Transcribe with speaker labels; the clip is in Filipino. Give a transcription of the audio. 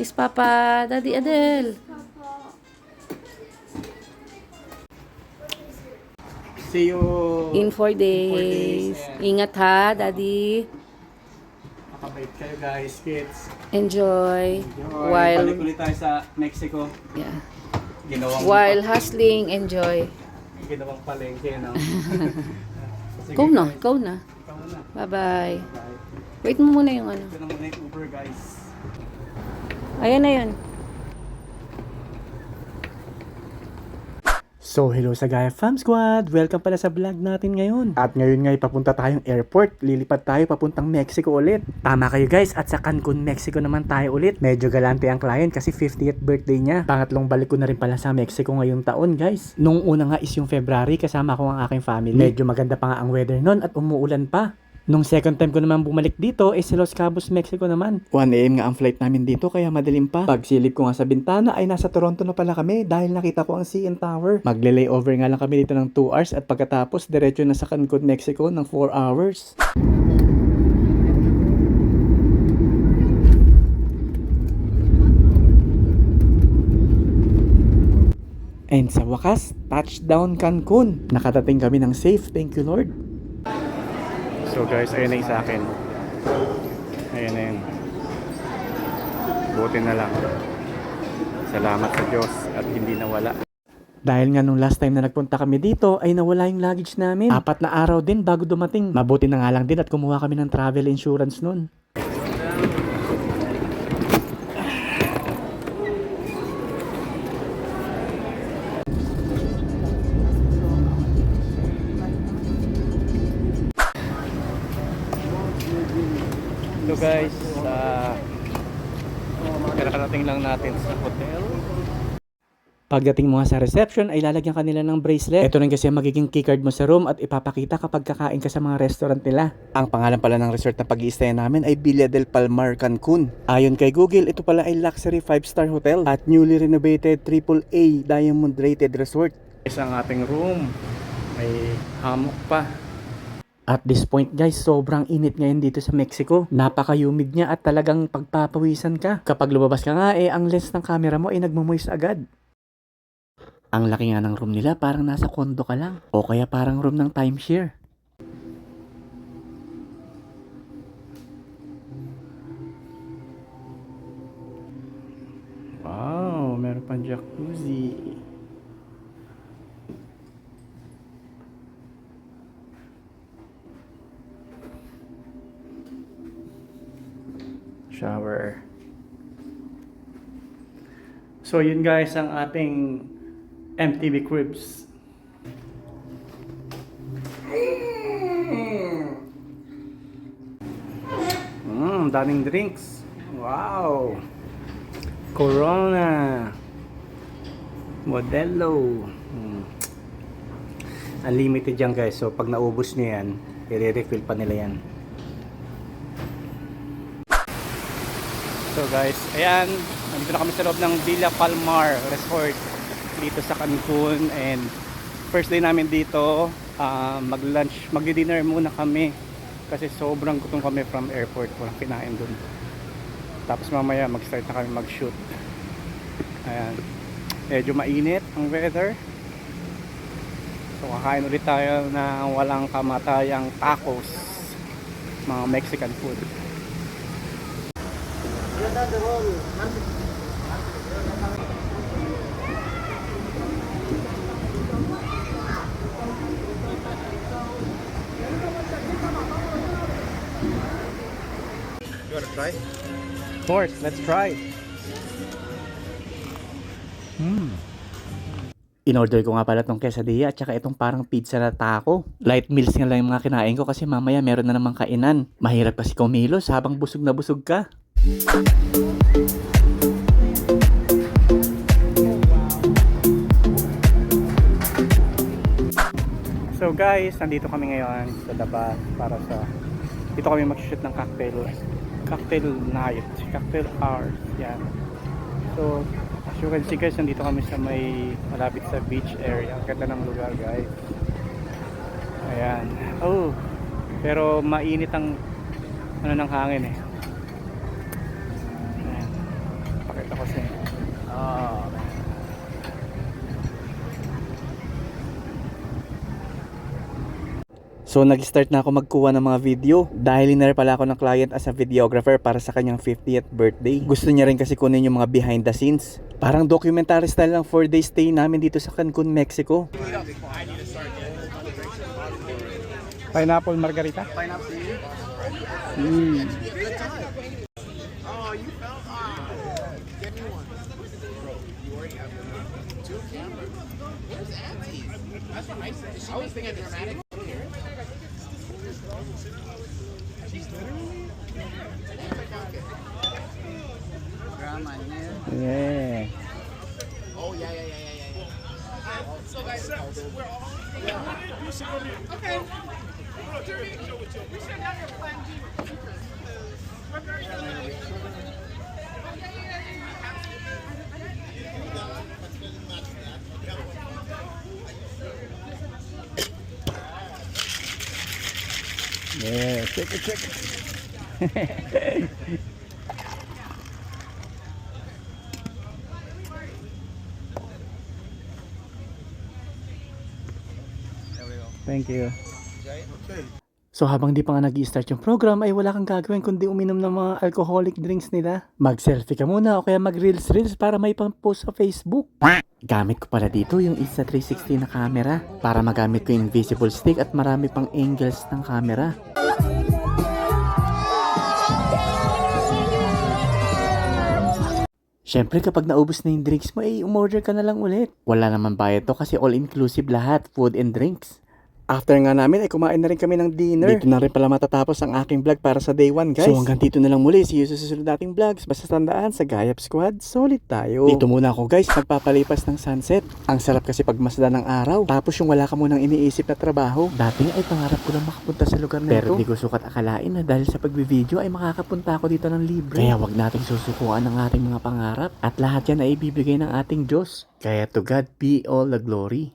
Speaker 1: Kiss Papa, Daddy Adel.
Speaker 2: See you
Speaker 1: In 4
Speaker 2: 4
Speaker 1: days.
Speaker 2: and
Speaker 1: Ingat ha, Daddy.
Speaker 2: makabait kayo guys, kids.
Speaker 1: Enjoy.
Speaker 2: Balik ulit tayo sa Mexico.
Speaker 1: Yeah.
Speaker 2: Ginawang
Speaker 1: Hustling, enjoy.
Speaker 2: ginawang palengke, no? Sige,
Speaker 1: Go na,
Speaker 2: guys.
Speaker 1: go na.
Speaker 2: Ikaw muna.
Speaker 1: Bye-bye.
Speaker 2: Bye.
Speaker 1: Wait mo muna yung ano.
Speaker 2: Ito na muna yung Uber, guys.
Speaker 1: Ayan na yun.
Speaker 2: So, hello sa Gaya Fam Squad! Welcome pala sa vlog natin ngayon. At ngayon nga papunta tayong airport. Lilipad tayo papuntang Mexico ulit. Tama kayo guys, at sa Cancun, Mexico naman tayo ulit. Medyo galante ang client kasi 50th birthday niya. Pangatlong balik ko na rin pala sa Mexico ngayong taon guys. Nung una nga is yung February, kasama ko ang aking family. Medyo maganda pa nga ang weather nun at umuulan pa. Nung second time ko naman bumalik dito, is Los Cabos, Mexico naman. 1 AM nga ang flight namin dito, kaya madilim pa. Pagsilip ko nga sa bintana, ay nasa Toronto na pala kami dahil nakita ko ang CN Tower. Magle-layover nga lang kami dito ng 2 hours at pagkatapos, diretso na sa Cancun, Mexico ng 4 hours. And sa wakas, touchdown Cancun. Nakatating kami ng safe, thank you Lord. So guys, ayun na yung sa akin. Ayun na yun. Buti na lang. Salamat sa Diyos at hindi nawala. Dahil nga nung last time na nagpunta kami dito ay nawala yung luggage namin. 4 na araw din bago dumating. Mabuti na nga lang din at kumuha kami ng travel insurance nun. So guys, kakarating lang natin sa hotel. Pagdating mo nga sa reception ay lalagyan ka nila ng bracelet. Ito rin kasi ang magiging keycard mo sa room at ipapakita kapag kakain ka sa mga restaurant nila. Ang pangalan pala ng resort na pag-i-stay namin ay Villa del Palmar, Cancun. Ayon kay Google, ito pala ay luxury 5-star hotel at newly renovated AAA diamond rated resort. Isang ating room, may hammock pa. At this point guys, sobrang init ngayon dito sa Mexico. Napaka-humid niya at talagang pagpapawisan ka. Kapag lumabas ka nga ang lens ng camera mo ay nagmumoist agad. Ang laki nga ng room nila, parang nasa condo ka lang. O kaya parang room ng timeshare. Wow, meron pang jacuzzi. Shower. So yun guys ang ating MTV Cribs. Daming drinks. Wow. Corona. Modelo. Unlimited yan guys. So pag naubos nyo yan, i-refill pa nila yan. So guys, ayan, nandito na kami sa loob ng Villa Palmar Resort dito sa Cancun. And first day namin dito, mag-lunch, mag-dinner muna kami kasi sobrang gutom kami from airport, walang kinain dun. Tapos mamaya mag-start na kami mag-shoot. Ayan, medyo mainit ang weather, so kakain ulit tayo ng walang kamatayang tacos, mga Mexican food.
Speaker 3: You wanna try?
Speaker 2: Of course, let's try. In-order ko nga pala itong quesadilla at saka itong parang pizza na taco. Light meals nga lang yung mga kinain ko kasi mamaya meron na namang kainan. Mahirap kasi kumilos habang busog na busog ka. So guys, nandito kami ngayon sa labas para sa dito kami mag-shoot ng cocktail night, cocktail hours. Yan. So as you can see guys, nandito kami sa may malapit sa beach area. Ang ganda ng lugar guys. Ayan. Oh, pero mainit ang ano ng hangin eh. Ayan. Start ako sa So nag-start na ako magkuha ng mga video dahil hinire pala ako ng client as a videographer para sa kanyang 50th birthday. Gusto niya rin kasi kunin yung mga behind the scenes. Parang documentary style ng 4-day stay namin dito sa Cancun, Mexico.
Speaker 4: Pineapple margarita?
Speaker 3: Pineapple.
Speaker 4: Yeah. Yeah, check it. Thank you.
Speaker 2: So habang di pa nga nag-i-start yung program ay wala kang gagawin kundi uminom ng mga alcoholic drinks nila. Mag-selfie ka muna o kaya mag-reels para may pang-post sa Facebook. Gamit ko pala dito yung Insta360 na camera para magamit ko yung invisible stick at marami pang angles ng camera. Syempre kapag naubos na yung drinks mo ay umorder ka na lang ulit. Wala naman bayad to kasi all-inclusive lahat, food and drinks. After nga namin ay kumain na rin kami ng dinner. Dito na rin pala matatapos ang aking vlog para sa day 1 guys. So hanggang dito na lang muli. See you sa susunod nating vlogs. Basta tandaan sa Gayap Squad, solid tayo. Dito muna ako guys, magpapalipas ng sunset. Ang sarap kasi pagmasdan ng araw. Tapos yung wala ka munang iniisip na trabaho. Dati ay pangarap ko lang makapunta sa lugar na ito. Pero di ko sukat akalain na dahil sa pagbi-video ay makakapunta ako dito ng libre. Kaya wag nating susukuan ang ating mga pangarap. At lahat yan ay ibibigay ng ating Diyos. Kaya to God be all the glory.